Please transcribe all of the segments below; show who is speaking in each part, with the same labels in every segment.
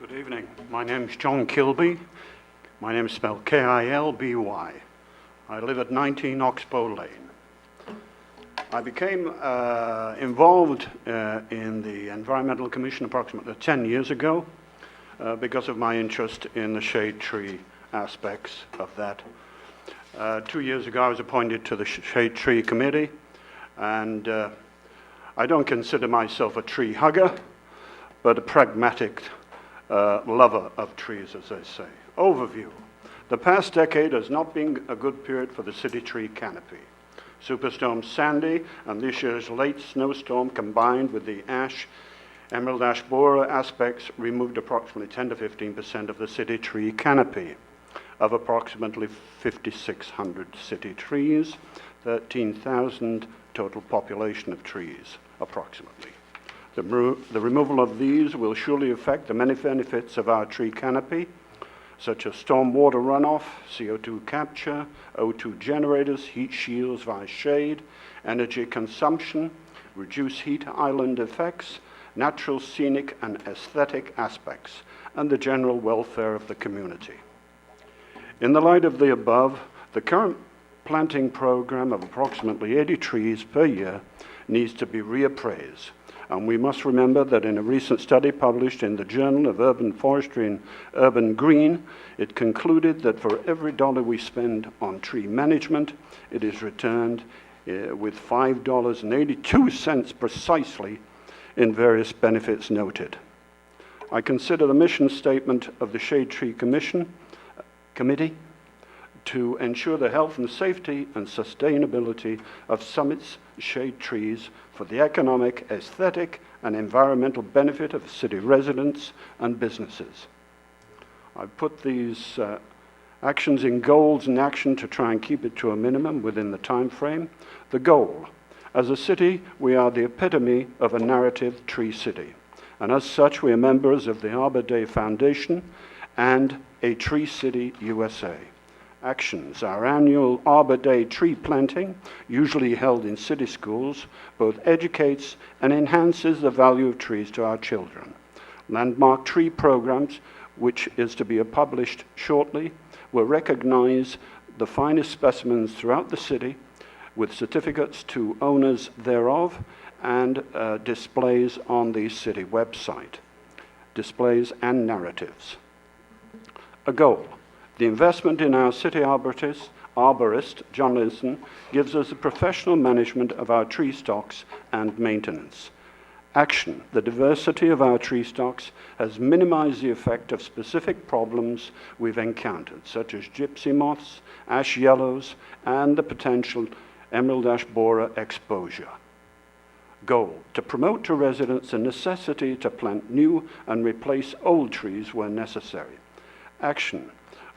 Speaker 1: Good evening. My name's John Kilby. My name's spelled Kilby. I live at 19 Oxbow Lane. I became involved in the Environmental Commission approximately 10 years ago because of my interest in the shade tree aspects of that. 2 years ago I was appointed to the Shade Tree Committee, and I don't consider myself a tree hugger, but a pragmatic lover of trees, as they say. Overview. The past decade has not been a good period for the city tree canopy. Superstorm Sandy and this year's late snowstorm combined with the emerald ash borer aspects removed approximately 10 to 15% of the city tree canopy. Of approximately 5,600 city trees, 13,000 total population of trees, approximately. The removal of these will surely affect the many benefits of our tree canopy, such as stormwater runoff, CO2 capture, O2 generators, heat shields via shade, energy consumption, reduced heat island effects, natural, scenic, and aesthetic aspects, and the general welfare of the community. In the light of the above, the current planting program of approximately 80 trees per year needs to be reappraised. And we must remember that in a recent study published in the Journal of Urban Forestry and Urban Green, it concluded that for every dollar we spend on tree management, it is returned with $5.82 precisely in various benefits noted. I consider the mission statement of the Shade Tree Committee to ensure the health and safety and sustainability of Summit's shade trees for the economic, aesthetic, and environmental benefit of city residents and businesses. I've put these actions in goals and action to try and keep it to a minimum within the time frame. The goal: as a city, we are the epitome of a narrative tree city, and as such, we are members of the Arbor Day Foundation and a Tree City USA. Actions: our annual Arbor Day tree planting, usually held in city schools, both educates and enhances the value of trees to our children. Landmark tree programs, which is to be published shortly, will recognize the finest specimens throughout the city with certificates to owners thereof and displays on the city website. Displays and narratives. A goal: the investment in our city arborist, John Linson, gives us a professional management of our tree stocks and maintenance. Action: the diversity of our tree stocks has minimized the effect of specific problems we've encountered, such as gypsy moths, ash yellows, and the potential emerald ash borer exposure. Goal: to promote to residents the necessity to plant new and replace old trees where necessary. Action: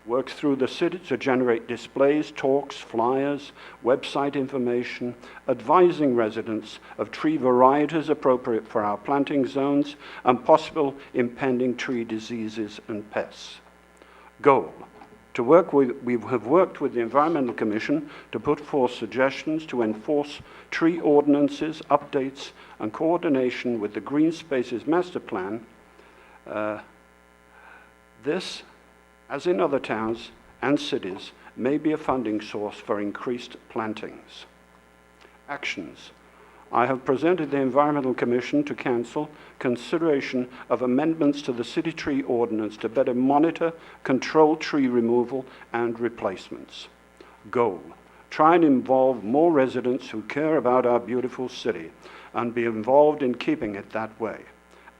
Speaker 1: works through the city to generate displays, talks, flyers, website information, advising residents of tree varieties appropriate for our planting zones and possible impending tree diseases and pests. Goal: we have worked with the Environmental Commission to put forth suggestions to enforce tree ordinances, updates, and coordination with the Green Spaces Master Plan. This, as in other towns and cities, may be a funding source for increased plantings. Actions: I have presented the Environmental Commission to Council consideration of amendments to the City Tree Ordinance to better monitor, control tree removal and replacements. Goal: try and involve more residents who care about our beautiful city and be involved in keeping it that way.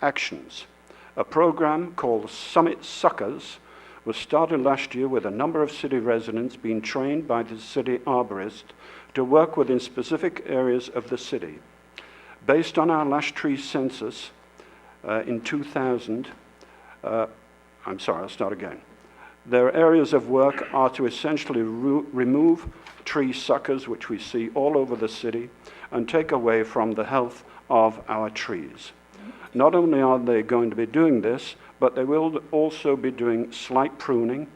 Speaker 1: Actions: a program called Summit Suckers was started last year with a number of city residents being trained by the city arborist to work within specific areas of the city. Based on our last tree census in 2000, Their areas of work are to essentially remove tree suckers, which we see all over the city, and take away from the health of our trees. Not only are they going to be doing this, but they will also be doing slight pruning,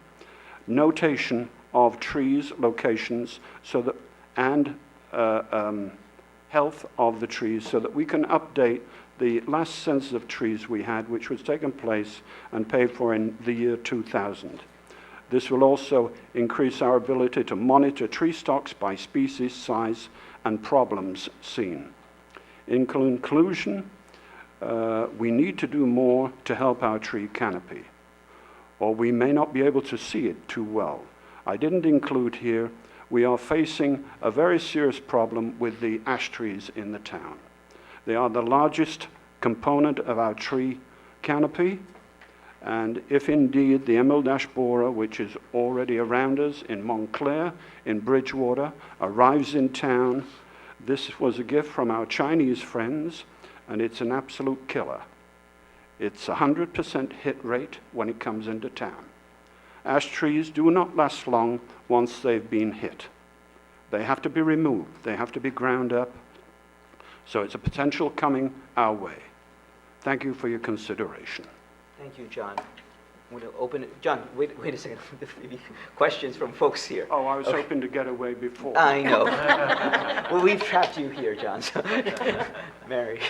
Speaker 1: notation of trees, locations, so that, and health of the trees, so that we can update the last census of trees we had, which was taken place and paid for in the year 2000. This will also increase our ability to monitor tree stocks by species, size, and problems seen. In conclusion, we need to do more to help our tree canopy, or we may not be able to see it too well. I didn't include here, we are facing a very serious problem with the ash trees in the town. They are the largest component of our tree canopy, and if indeed the emerald ash borer, which is already around us in Montclair, in Bridgewater, arrives in town, this was a gift from our Chinese friends, and it's an absolute killer. It's 100% hit rate when it comes into town. Ash trees do not last long once they've been hit. They have to be removed. They have to be ground up. So it's a potential coming our way. Thank you for your consideration.
Speaker 2: Thank you, John. I'm going to open it. John, wait a second. Maybe questions from folks here.
Speaker 1: Oh, I was hoping to get away before.
Speaker 2: I know. Well, we've trapped you here, John. So. Mary.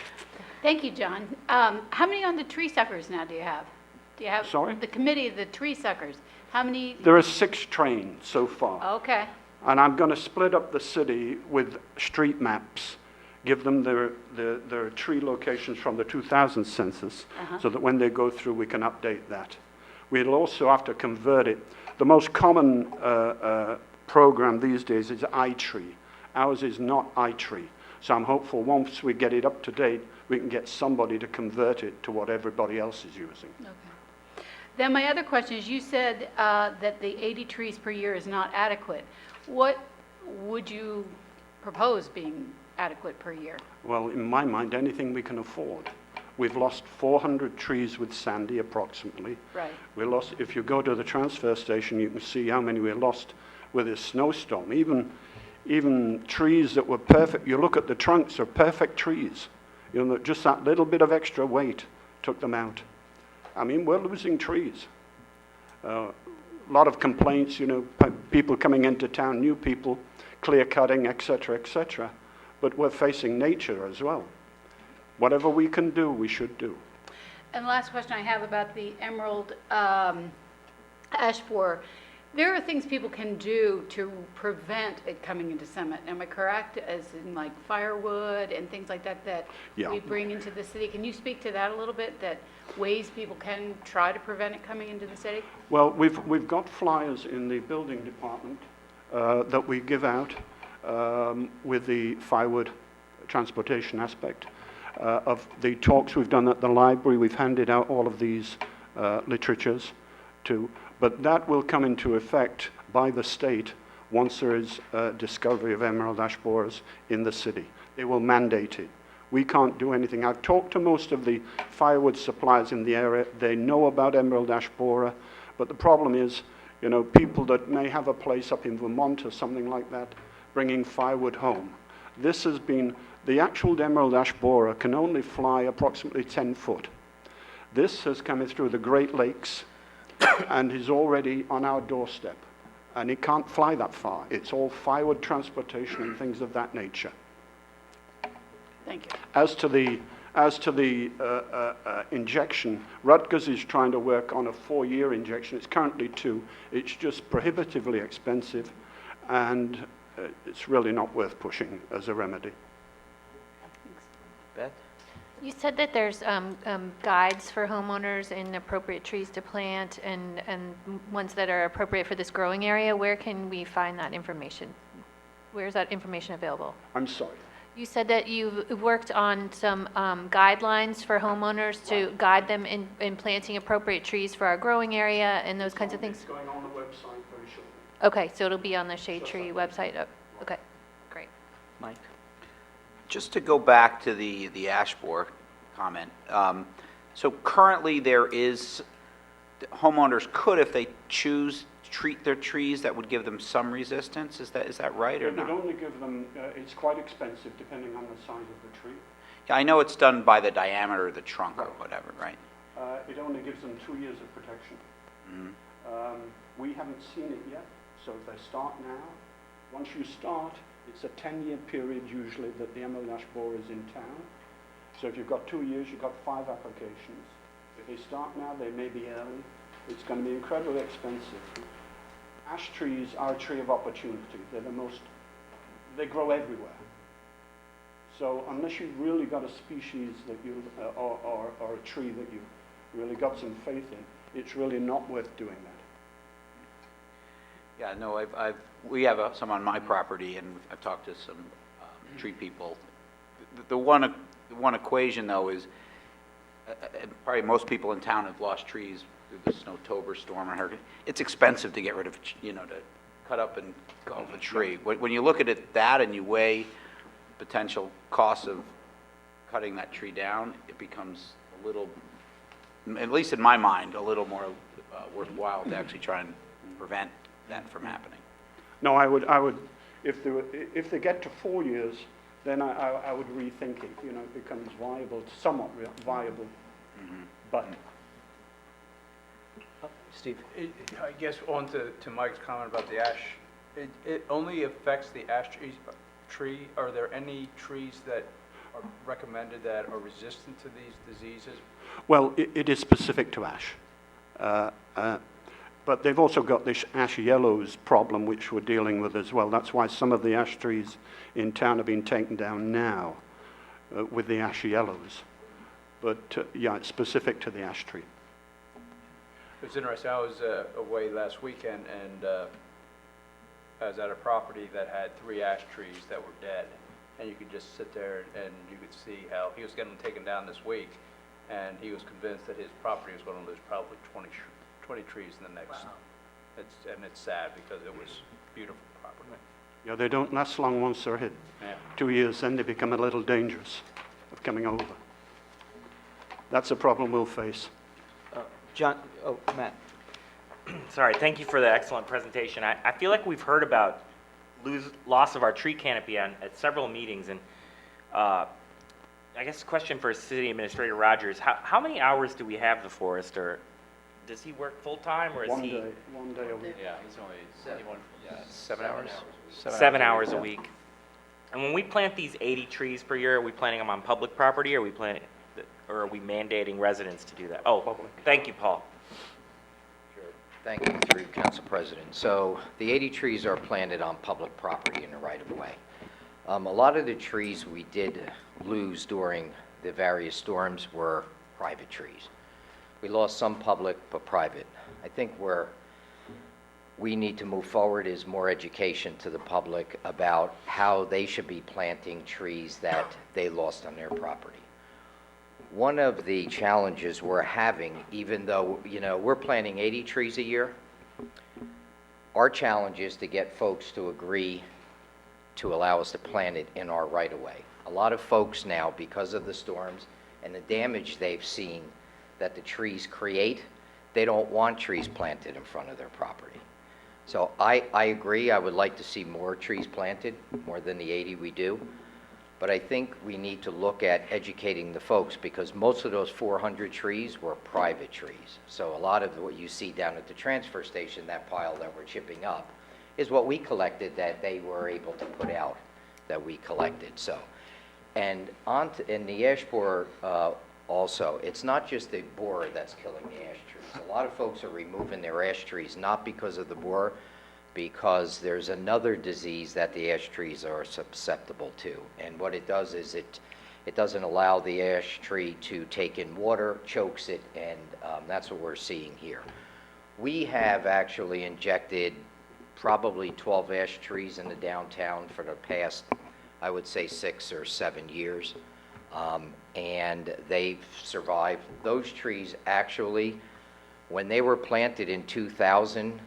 Speaker 3: Thank you, John. How many on the tree suckers now do you have? Do you have
Speaker 1: Sorry?
Speaker 3: the committee of the tree suckers? How many?
Speaker 1: There are 6 trained so far.
Speaker 3: Okay.
Speaker 1: And I'm going to split up the city with street maps, give them their tree locations from the 2000 census, so that when they go through, we can update that. We'll also have to convert it. The most common program these days is iTree. Ours is not iTree. So I'm hopeful once we get it up to date, we can get somebody to convert it to what everybody else is using.
Speaker 3: Okay. Then my other question is, you said that the 80 trees per year is not adequate. What would you propose being adequate per year?
Speaker 1: Well, in my mind, anything we can afford. We've lost 400 trees with Sandy, approximately.
Speaker 3: Right.
Speaker 1: We lost, if you go to the transfer station, you can see how many we lost with this snowstorm. Even trees that were perfect, you look at the trunks, they're perfect trees. You know, just that little bit of extra weight took them out. I mean, we're losing trees. A lot of complaints, you know, people coming into town, new people, clear cutting, etc., etc. But we're facing nature as well. Whatever we can do, we should do.
Speaker 3: And the last question I have about the emerald ash borer. There are things people can do to prevent it coming into Summit. Am I correct? As in like firewood and things like that that
Speaker 1: Yeah.
Speaker 3: we bring into the city. Can you speak to that a little bit? That ways people can try to prevent it coming into the city?
Speaker 1: Well, we've got flyers in the building department that we give out with the firewood transportation aspect of the talks we've done at the library. We've handed out all of these literatures to, but that will come into effect by the state once there is a discovery of emerald ash borers in the city. They will mandate it. We can't do anything. I've talked to most of the firewood suppliers in the area. They know about emerald ash borer, but the problem is, you know, people that may have a place up in Vermont or something like that, bringing firewood home. This has been, the actual emerald ash borer can only fly approximately 10 foot. This has come through the Great Lakes and is already on our doorstep. And it can't fly that far. It's all firewood transportation and things of that nature.
Speaker 3: Thank you.
Speaker 1: As to the injection, Rutgers is trying to work on a 4-year injection. It's currently 2. It's just prohibitively expensive, and it's really not worth pushing as a remedy.
Speaker 2: Beth?
Speaker 4: You said that there's guides for homeowners in appropriate trees to plant and ones that are appropriate for this growing area. Where can we find that information? Where is that information available?
Speaker 1: I'm sorry.
Speaker 4: You said that you've worked on some guidelines for homeowners to guide them in planting appropriate trees for our growing area and those kinds of things?
Speaker 1: It's going on the website very shortly.
Speaker 4: Okay, so it'll be on the Shade Tree website. Oh, okay, great.
Speaker 2: Mike?
Speaker 5: Just to go back to the ash borer comment, so currently there is, homeowners could, if they choose, treat their trees that would give them some resistance. Is that right or
Speaker 1: It would
Speaker 5: not?
Speaker 1: only give them, it's quite expensive depending on the size of the tree.
Speaker 5: Yeah, I know it's done by the diameter of the trunk or whatever, right?
Speaker 1: It only gives them 2 years of protection. We haven't seen it yet, so if they start now, once you start, it's a 10-year period usually that the emerald ash borer is in town. So if you've got 2 years, you've got 5 applications. If they start now, they may be early. It's going to be incredibly expensive. Ash trees are a tree of opportunity. They grow everywhere. So unless you've really got a species that you, or a tree that you've really got some faith in, it's really not worth doing that.
Speaker 5: Yeah, no, we have some on my property, and I've talked to some tree people. The one equation, though, is probably most people in town have lost trees through the Snowtober storm and hurricane. It's expensive to get rid of, to cut up and go a tree. When you look at it that and you weigh potential costs of cutting that tree down, it becomes a little, at least in my mind, a little more worthwhile to actually try and prevent that from happening.
Speaker 1: No, I would, if they get to 4 years, then I would rethink it. It becomes viable, somewhat viable. But
Speaker 2: Steve?
Speaker 6: I guess on to Mike's comment about the ash, it only affects the ash tree. Are there any trees that are recommended that are resistant to these diseases?
Speaker 1: well, it is specific to ash. But they've also got this ash yellows problem, which we're dealing with as well. That's why some of the ash trees in town have been taken down now with the ash yellows. But yeah, it's specific to the ash tree.
Speaker 6: It's interesting, I was away last weekend, and I was at a property that had 3 ash trees that were dead. And you could just sit there and you could see how he was getting them taken down this week, and he was convinced that his property was going to lose probably 20 trees in the next. It's sad because it was beautiful property.
Speaker 1: Yeah, they don't last long once they're hit.
Speaker 6: Yeah.
Speaker 1: 2 years, then they become a little dangerous of coming over. That's a problem we'll face.
Speaker 2: John, Matt.
Speaker 7: Sorry, thank you for the excellent presentation. I feel like we've heard about loss of our tree canopy at several meetings, and I guess a question for City Administrator Rogers, how many hours do we have the forester? Does he work full-time, or is
Speaker 1: One
Speaker 7: he?
Speaker 1: day a week.
Speaker 8: Yeah, he's only 7 hours.
Speaker 7: 7 hours a week. And when we plant these 80 trees per year, are we planting them on public property, or are we mandating residents to do that? Oh, thank you, Paul.
Speaker 8: Thank you, through Council President. So the 80 trees are planted on public property in the right-of-way. A lot of the trees we did lose during the various storms were private trees. We lost some public, but private. I think where we need to move forward is more education to the public about how they should be planting trees that they lost on their property. One of the challenges we're having, even though, we're planting 80 trees a year, our challenge is to get folks to agree to allow us to plant it in our right-of-way. A lot of folks now, because of the storms and the damage they've seen that the trees create, they don't want trees planted in front of their property. So I agree, I would like to see more trees planted, more than the 80 we do. But I think we need to look at educating the folks, because most of those 400 trees were private trees. So a lot of what you see down at the transfer station, that pile that we're chipping up, is what we collected that they were able to put out, that we collected. So, and in the ash borer also, it's not just the borer that's killing the ash trees. A lot of folks are removing their ash trees not because of the borer, because there's another disease that the ash trees are susceptible to. And what it does is it doesn't allow the ash tree to take in water, chokes it, and that's what we're seeing here. We have actually injected probably 12 ash trees in the downtown for the past, I would say, 6 or 7 years. And they've survived. Those trees actually, when they were planted in 2000,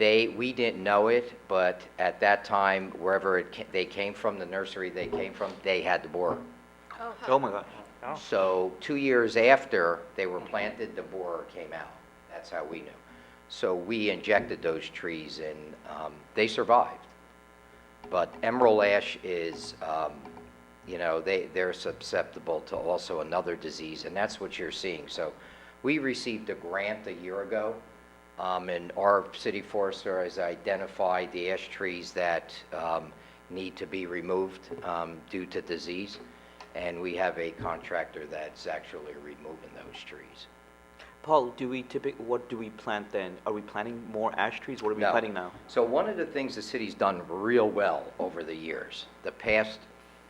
Speaker 8: we didn't know it, but at that time, wherever they came from, the nursery they came from, they had the borer.
Speaker 2: Oh, my gosh.
Speaker 8: So 2 years after they were planted, the borer came out. That's how we knew. So we injected those trees, and they survived. But emerald ash is, they're susceptible to also another disease, and that's what you're seeing. So we received a grant a year ago, and our city forester has identified the ash trees that need to be removed due to disease. and we have a contractor that's actually removing those trees.
Speaker 2: Paul, what do we plant then? Are we planting more ash trees? What are we
Speaker 8: No.
Speaker 2: planting now?
Speaker 8: So one of the things the city's done real well over the years, the past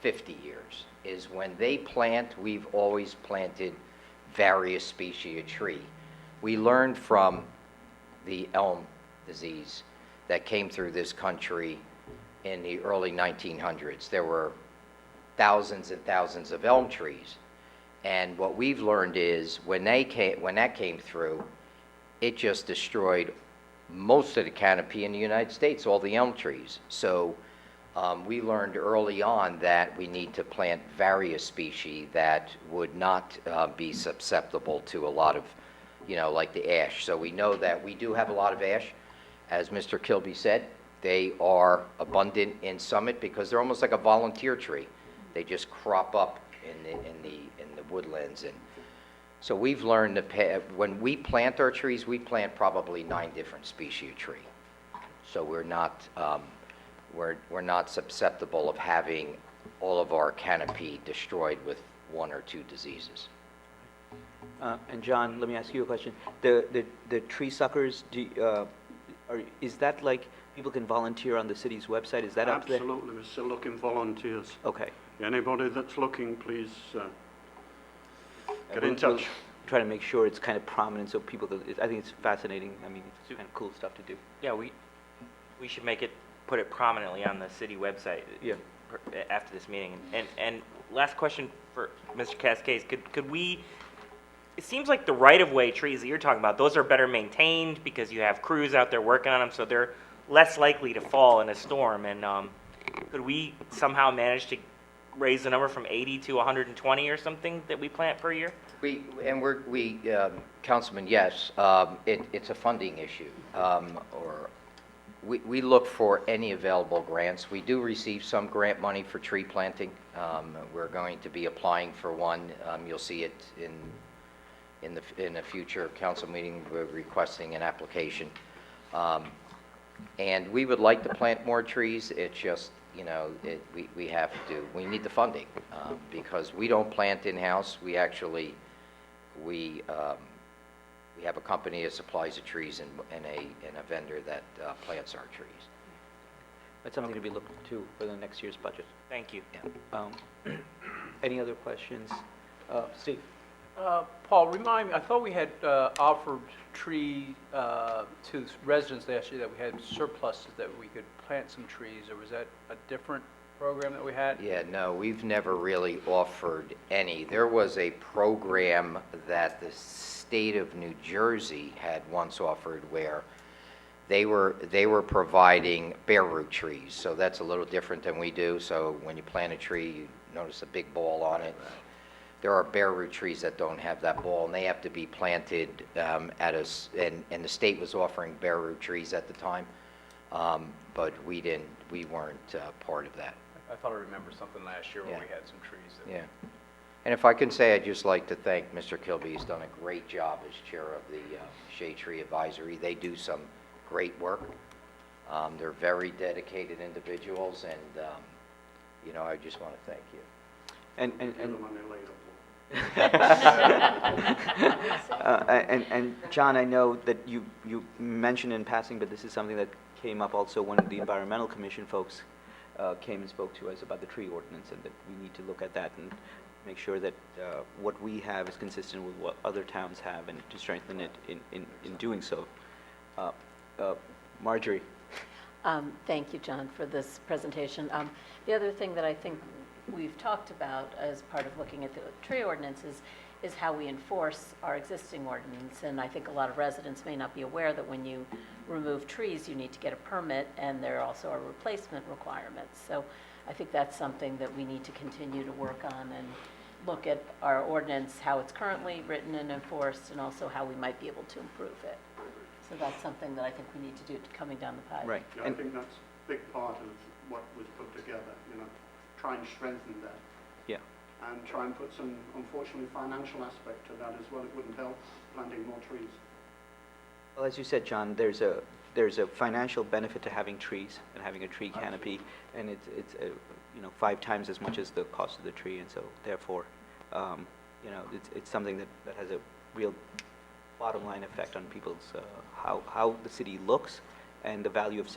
Speaker 8: 50 years, is when they plant, we've always planted various species of tree. We learned from the elm disease that came through this country in the early 1900s. There were thousands and thousands of elm trees. And what we've learned is when that came through, it just destroyed most of the canopy in the United States, all the elm trees. So we learned early on that we need to plant various species that would not be susceptible to a lot of, like the ash. So we know that we do have a lot of ash. As Mr. Kilby said, they are abundant in Summit because they're almost like a volunteer tree. They just crop up in the woodlands. And so we've learned when we plant our trees, we plant probably 9 different species of tree. So we're not susceptible of having all of our canopy destroyed with 1 or 2 diseases.
Speaker 2: And John, let me ask you a question. The tree suckers, is that like people can volunteer on the city's website? Is that up there?
Speaker 1: Absolutely, we're still looking for volunteers.
Speaker 2: Okay.
Speaker 1: Anybody that's looking, please get in
Speaker 2: We'll
Speaker 1: touch.
Speaker 2: try to make sure it's kind of prominent so people, I think it's fascinating. I mean, it's kind of cool stuff to do.
Speaker 7: Yeah, we should put it prominently on the city website.
Speaker 2: Yeah.
Speaker 7: After this meeting. And last question for Mr. Cascades, could we, it seems like the right-of-way trees that you're talking about, those are better maintained because you have crews out there working on them, so they're less likely to fall in a storm. And could we somehow manage to raise the number from 80 to 120 or something that we plant per year?
Speaker 8: Councilman, yes, it's a funding issue. We look for any available grants. We do receive some grant money for tree planting. We're going to be applying for one. You'll see it in a future council meeting. We're requesting an application. And we would like to plant more trees. It's just, we need the funding because we don't plant in-house. We have a company that supplies the trees and a vendor that plants our trees.
Speaker 2: That's something to be looked to for the next year's budget.
Speaker 7: Thank you.
Speaker 2: Any other questions? Steve?
Speaker 6: Paul, remind me, I thought we had offered tree to residents last year that we had surpluses that we could plant some trees, or was that a different program that we had?
Speaker 8: Yeah, no, we've never really offered any. There was a program that the state of New Jersey had once offered where they were providing bare root trees. So that's a little different than we do. So when you plant a tree, you notice a big ball on it. There are bare root trees that don't have that ball, and they have to be planted and the state was offering bare root trees at the time, but we weren't part of that.
Speaker 6: I thought I remembered something last year where
Speaker 8: Yeah.
Speaker 6: we had some trees.
Speaker 8: Yeah. And if I can say, I'd just like to thank Mr. Kilby. He's done a great job as chair of the Shade Tree Advisory. They do some great work. They're very dedicated individuals, and, I just want to thank you.
Speaker 1: Give them an elated
Speaker 2: And John, I know that you mentioned in passing, but this is something that came up also when the Environmental Commission folks came and spoke to us about the tree ordinance, and that we need to look at that and make sure that what we have is consistent with what other towns have, and to strengthen it in doing so. Marjorie?
Speaker 9: Thank you, John, for this presentation. The other thing that I think we've talked about as part of looking at the tree ordinances is how we enforce our existing ordinance. And I think a lot of residents may not be aware that when you remove trees, you need to get a permit, and there also are replacement requirements. So I think that's something that we need to continue to work on and look at our ordinance, how it's currently written and enforced, and also how we might be able to improve it. So that's something that I think we need to do coming down the pipe.
Speaker 2: Right.
Speaker 1: Yeah, I think that's a big part of what was put together, try and strengthen that.
Speaker 2: Yeah.
Speaker 1: And try and put some, unfortunately, financial aspect to that as well. It wouldn't help planting more trees.
Speaker 2: Well, as you said, John, there's a there's a financial benefit to having trees and having a tree canopy, and it's 5 times as much as the cost of the tree, and so therefore, it's something that has a real bottom line effect on people's, how the city looks and the value of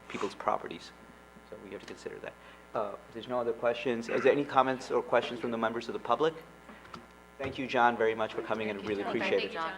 Speaker 2: people's properties. So we have to consider that. If there's no other questions, is there any comments or questions from the members of the public? Thank you, John, very much for coming in, really appreciate it.
Speaker 4: Thank you, John.